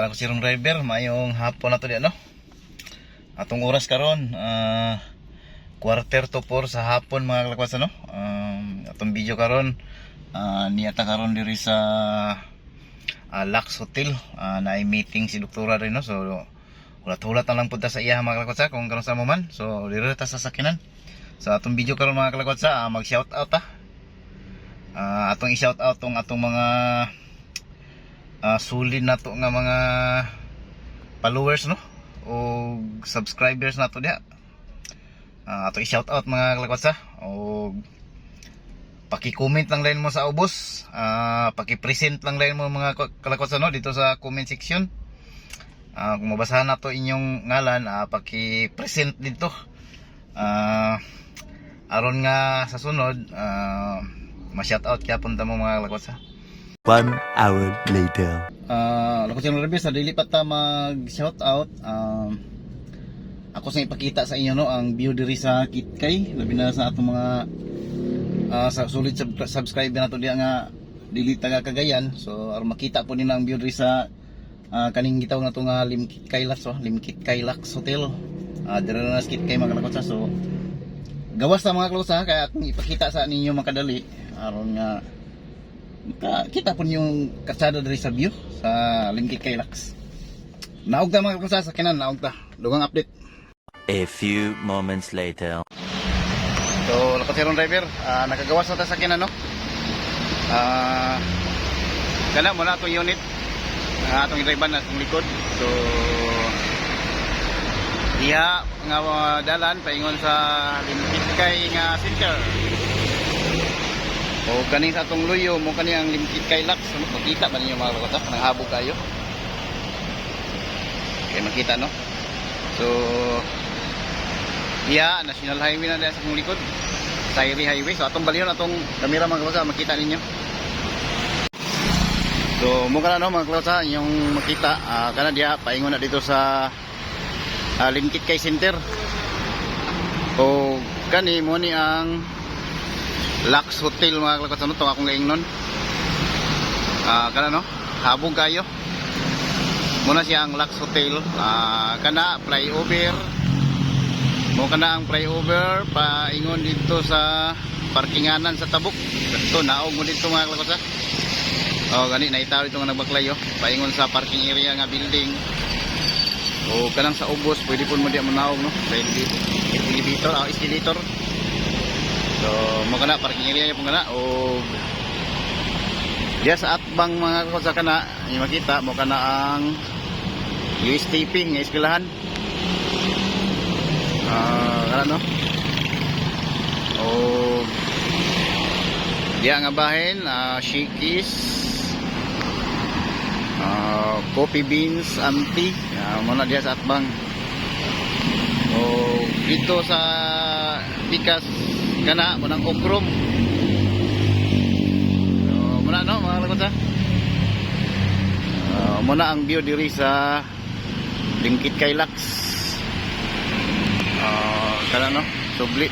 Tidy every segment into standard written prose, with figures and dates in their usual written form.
Ako si Ron Driver, mayong hapon na to di ano. Atong oras karon, 3:45 sa hapon mga kalakwas ano. Atong video karon, niyata karon diri sa Lux Hotel. Na meeting si doktora rin no. So hulat-hulat na lang punta sa iya mga kalakwas kung karon sa mo man. So diri ta sa sakinan. So atong video karon mga kalakwas mag-shout out atong i-shout out tong atong mga sulid na to nga mga followers no o subscribers na to diha. Ato i-shout out mga kalakwatsa o paki-comment lang lang mo sa ubos, paki-present lang lang mo mga kalakwatsa no dito sa comment section. Kung mabasahan na to inyong ngalan, paki-present dito. Aron nga sa sunod ma-shout out kaya punta mo mga kalakwatsa. 1 hour later. Ako si Rebis, dilipat ta mag-shout out. Ako sa ipakita sa inyo no ang view diri sa Kitkay, labi na sa atong mga sa solid subscriber nato diha nga dili taga Cagayan. So aron makita po nila ang view diri sa kaning gitaw na to nga Limkitkay Lux Hotel. Diri na sa Kitkay mga kalakotsa. So gawas ta mga kalakotsa kaya akong ipakita sa ninyo makadali aron nga kita po yung katsada dari sa view sa Limkitkay Lux. Naog ta mga kalakotsa sa kinan, naog ta. Dugang update. A few moments later. So, lakot si Ron Driver, nakagawas na ta sa kinan no. Kana mo na itong unit, atong driver na itong likod. So, diha nga dalan paingon sa Limkitkay nga center. O kani sa atong luyo mo kani ang Limkitkay Lux. Makita ba ninyo mga kalakotsa? Kanang habog kayo. Okay, makita no. So iya, National Highway na dyan sa kong likod, Sairi Highway. So atong baliyon atong kamera mga kalakotsa, makita ninyo. So mukha na no mga kalakotsa, yung makita kana diya paingon na dito sa Limkitkay Center. O kani mo ni ang Lux Hotel mga kalakotsa no, itong akong laingnon. Kana no, habog kayo. Muna siya ang Lux Hotel. Kana flyover. Mo kana ang flyover paingon dito sa parkinganan sa Tabuk. Ito naog mo dito mga kalakotsa. Gani naitaw dito nga nagbaklayo. Paingon sa parking area nga building. O kanang sa ubos pwede pun mo diya manaog no. Sa escalator. So mo kana parking area po kana o diya sa atbang mga kalakotsa kana yung makita mo kana ang US taping nga eskwelahan. Ano o diya nga bahin Shikis, coffee beans anti muna diya sa atbang. O dito sa Pikas kana munang okrom. Muna no mga kalakotsa, muna ang view diri sa Limkitkay Lux. Kana no, subli.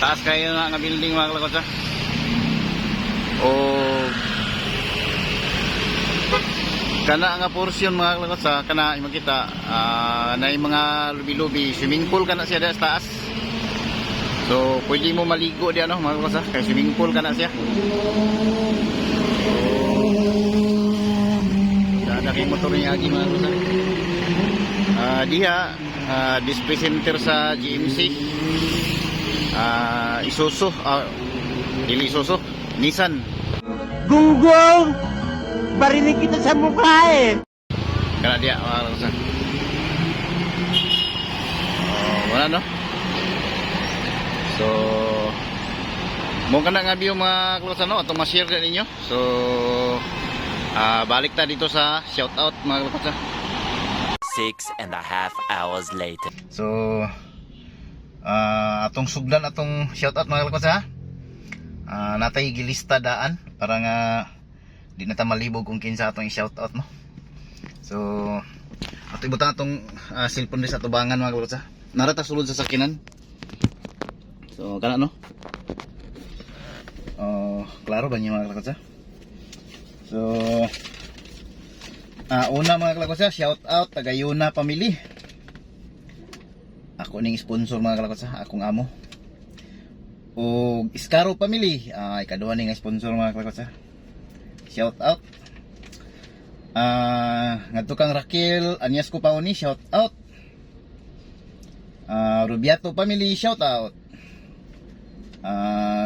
Taas kayo nga building mga kalakotsa. O kana nga portion mga kalakotsa, kana makita na yung mga lubi-lubi, swimming pool kana siya sa taas. So pwede mo maligo diyan no mga kalakotsa, kay swimming pool kana siya. Dada kay motor niya agi mga kalakotsa. Diha display center sa GMC, Isuzu, dili Isuzu, Nissan. Gunggong! Barinig kita sa mukha eh! Kana dia mga kalakotsa. Wala no. So mo kana nga view mga kalakotsa no, atong ma-share din ninyo. So balik ta dito sa shout out mga kalakotsa. 6.5 hours later. So atong sugdan atong shoutout mga kalakotsa. Natay gilista daan para nga di na ta malibog kung kinsa atong i-shoutout no. So ato ibutan atong cellphone din sa tubangan mga kalakotsa. Narata sulod sa sakinan. So kana no. Klaro ba niyo mga kalakotsa? So Una mga kalakotsa, shout out taga Yuna family. Ako ning sponsor mga kalakotsa, akong amo. O Iskaro family, ikaduha ning sponsor mga kalakotsa. Shout out. Ngadto kang Raquel Anyas ko pauni, shout out. Rubiato family, shout out.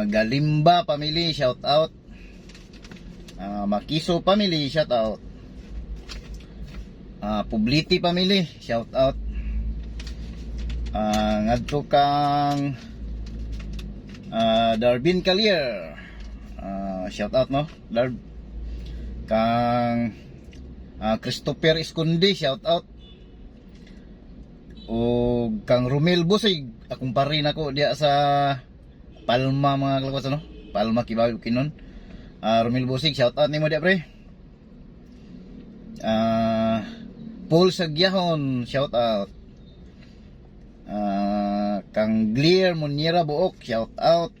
Galimba family, shout out. Makiso family, shout out. Publiti family, shout out. Ngadto kang Darwin Calier, shout out no. Kang Christopher Esconde, shout out. O kang Romel Busig, akong parin ako diya sa Palma mga kalakwas no. Palma Kibaw Kinon. Romel Busig, shout out nimo diya pre. Paul Sagyahon, shout out. Kang Glier Moniera Buok, shout out.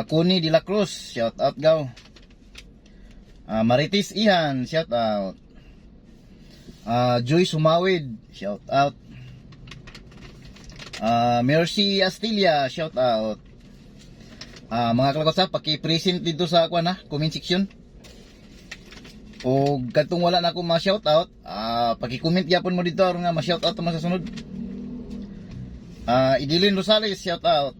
Kuni De La Cruz, shout out gaw. Maritis Ihan, shout out. Joy Sumawid, shout out. Mercy Astilla, shout out. Mga kalakotsa, paki-present dito sa comment section. O katong wala na ako ma-shout out, paki-comment yapon mo dito aron nga ma-shout out mo sa sunod. Idilin Rosales, shout out.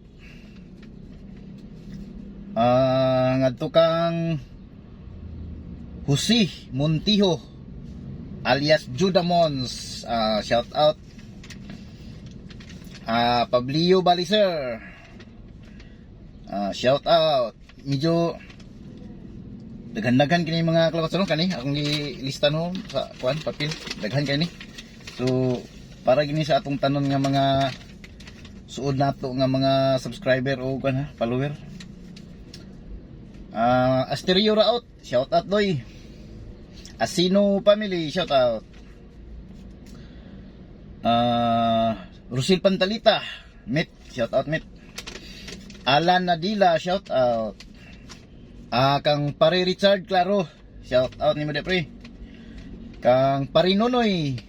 Ngadto kang Jose Montijo alias Judamons, shout out. Pablio Baliser, shout out. Medyo daghan-daghan kini mga kalakotsa no, kani akong gilista no sa papel, daghan kani. So para gini sa atong tanon nga mga suod nato nga mga subscriber o follower. Asterio Raot, shout out doy. Asino family, shout out. Rusil Pantalita, Met, shout out Met. Alan Nadila, shout out. Kang Pare Richard Claro, shout out ni mo pre. Kang Parinonoy,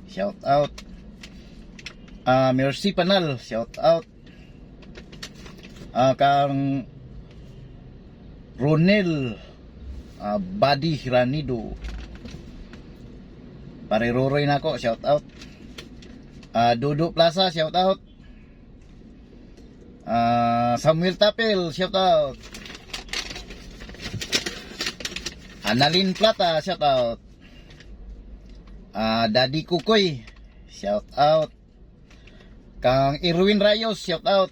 shout out. Mercy Panal, shout out. Kang Ronel Badi Ranido, Pare Roroy na ako, shout out. Dodo Plaza, shout out. Samuel Tapel, shout out. Annalyn Plata, shout out. Daddy Kukoy, shout out. Kang Irwin Rayos, shout out.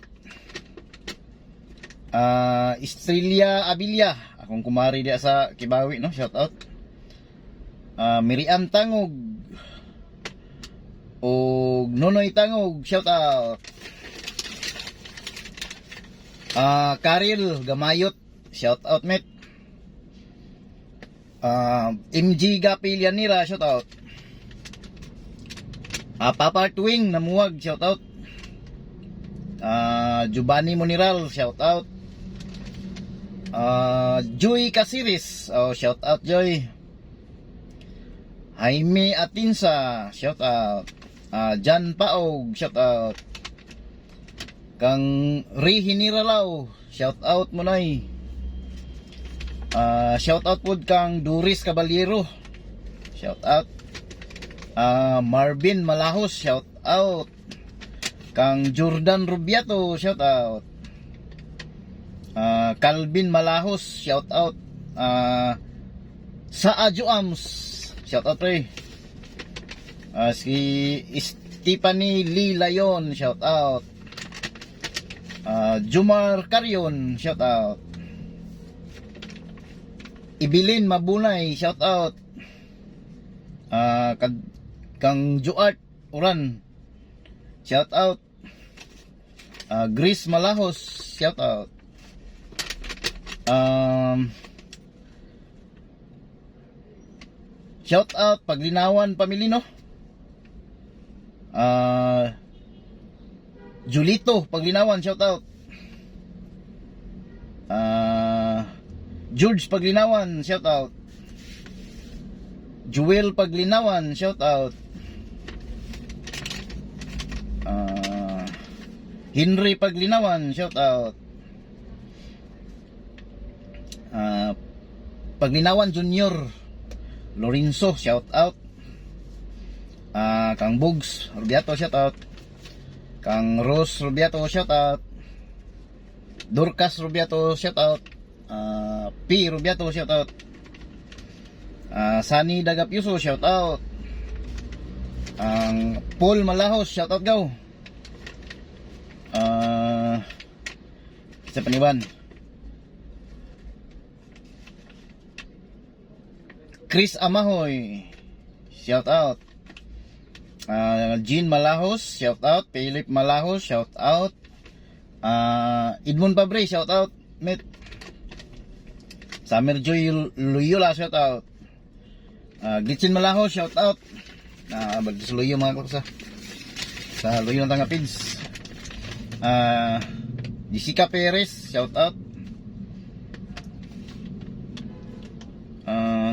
Estrella Abilia, akong kumari dia sa Kibawi no, shout out. Miriam Tangog o Nonoy Tangog, shout out. Karil Gamayot, shout out met. MG Gapilianira, shout out. Papa Twing Namuwag, shout out. Giovanni Moniral, shout out. Joy Casiris, shout out Joy. Jaime Atinsa, shout out. Jan Paog, shout out. Kang Ray Hiniralaw, shout out mo nay. Shout out po kang Doris Caballero, shout out. Marvin Malahos, shout out. Kang Jordan Rubiato, shout out. Calvin Malahos, shout out. Sa Ajoams, shout out pre. Si Stephanie Lee Layon, shout out. Jumar Carrion, shout out. Ibilin Mabunay, shout out. Kang Joart Uran, shout out. Grace Malahos, shout out. Shout out Paglinawan Pamilya no. Julito Paglinawan, shout out. George Paglinawan, shout out. Jewel Paglinawan, shout out. Henry Paglinawan, shout out. Paglinawan Junior Lorenzo, shout out. Kang Bugs Rubiato, shout out. Kang Rose Rubiato, shout out. Dorcas Rubiato, shout out. P Rubiato, shout out. Sunny Dagapyuso, shout out. Ang Paul Malahos, shout out gaw. Sa paniwan. Chris Amahoy, shout out. Jean Malahos, shout out. Philip Malahos, shout out. Edmond Pabre, shout out. Met Summer Joy Loyola, shout out. Glitchin Malahos, shout out. Balik sa Loyo mga kaksa. Sa Loyo ng Tangapids. Jessica Perez, shout out.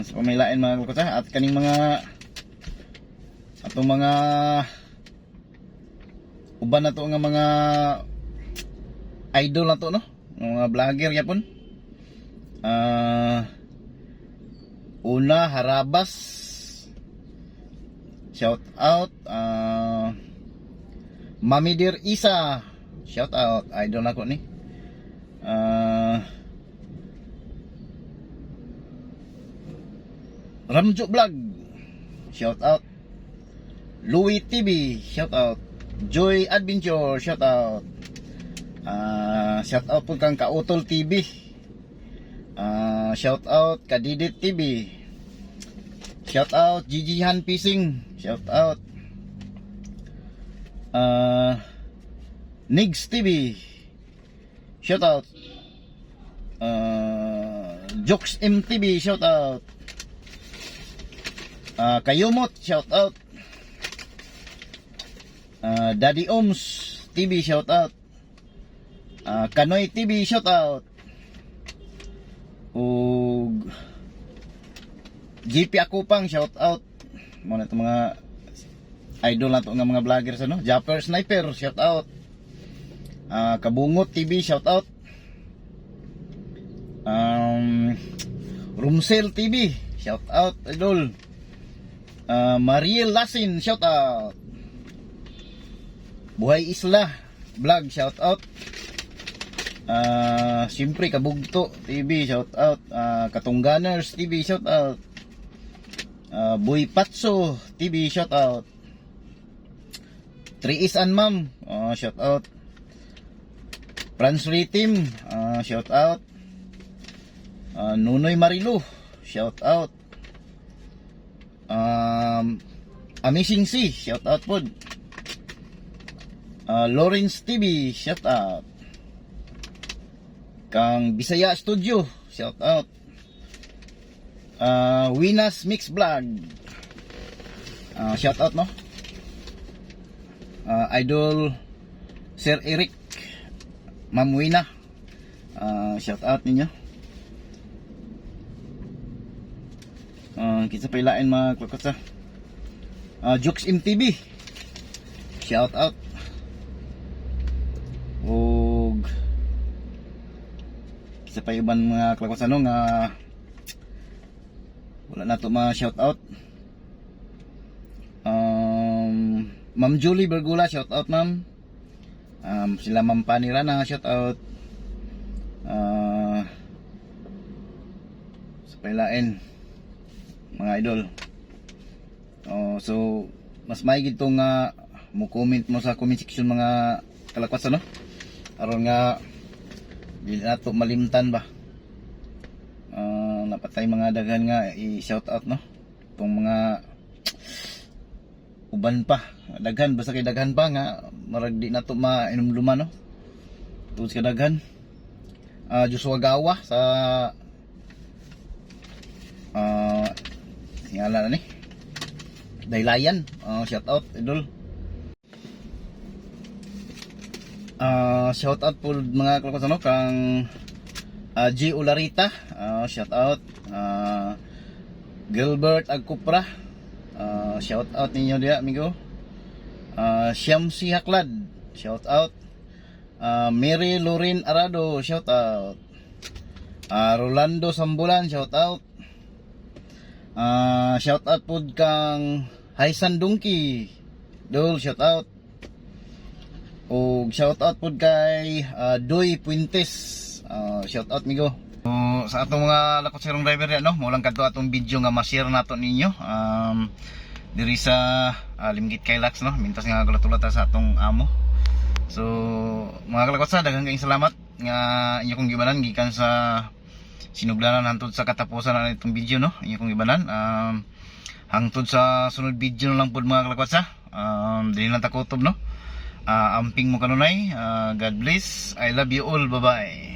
Sa pamilain mga kaksa. At kaning mga atong mga uban na to nga mga idol na to, no? Mga vlogger yapon. Una Harabas, shout out. Mami Dear Isa, shout out. Idol ako ni. Ramjo Vlog, shout out. Louie TV, shout out. Joy Adventure, shout out. Shout out po kang Kautol TV. Shout out Kadidit TV. Shout out Gigihan Pising, shout out. Nigs TV, shout out. Jokes MTV, shout out. Kayumot, shout out. Daddy Oms TV, shout out. Kanoy TV, shout out. Ug GP Akupang, shout out. Mo na itong mga idol na to nga mga vloggers, ano? Japper Sniper, shout out. Kabungot TV, shout out. Rumsel TV, shout out idol. Mariel Lasin, shout out. Buhay Isla Vlog, shout out. Siyempre Kabugto TV, shout out. Katungganers TV, shout out. Boy Patso TV, shout out. Triis and Ma'am, shout out. Franz Team, shout out. Nunoy Marilu, shout out. Amazing C, shout out po. Lawrence TV, shout out. Kang Bisaya Studio, shout out. Winas Mix Vlog, shout out, no? Idol Sir Eric, Ma'am Wina, shout out ninyo. Kita pa ilain mga kakotsa. Jokes MTV, shout out. Og kita pa iban mga kakotsa no nga wala na to mga shout out. Ma'am Julie Bergula, shout out ma'am. Sila Ma'am Panirana, shout out. Sa pailain mga idol. So mas maigid to nga mo comment mo sa comment section mga kalakwats, ano? Aron nga dili na to malimtan ba. Napatay mga daghan nga i-shout out, no? Itong mga uban pa daghan, basta kay daghan pa nga marag di na to mainumluman, no? Tungod sa daghan. Joshua Gawa sa ngala na ni Daylayan, shout out idol. Shout out po mga kalakos, ano, kang G Ularita, shout out. Gilbert Agcupra, shout out ninyo dia amigo. Shamsi Haklad, shout out. Mary Lorin Arado, shout out. Rolando Sambulan, shout out. Shout out pod kang Haisan Dungki, Dol, shout out. O shout out pod kay Doy Puentes, shout out migo. So, sa atong mga lakot sirong driver yan, no, mo lang kadto atong video nga ma-share nato ninyo diri sa Limgit Kylax, no, mintas nga gulat-ulat sa atong amo. So mga kalakot sa, daghang kayong salamat nga inyo kong gibanan gikan sa sinugdanan hangtod sa katapusan na itong video, no, inyo kong gibanan. Hangtod sa sunod video na lang pod mga kalakot sa, dili lang takotob, no. Amping mo kanunay. God bless, I love you all, bye bye.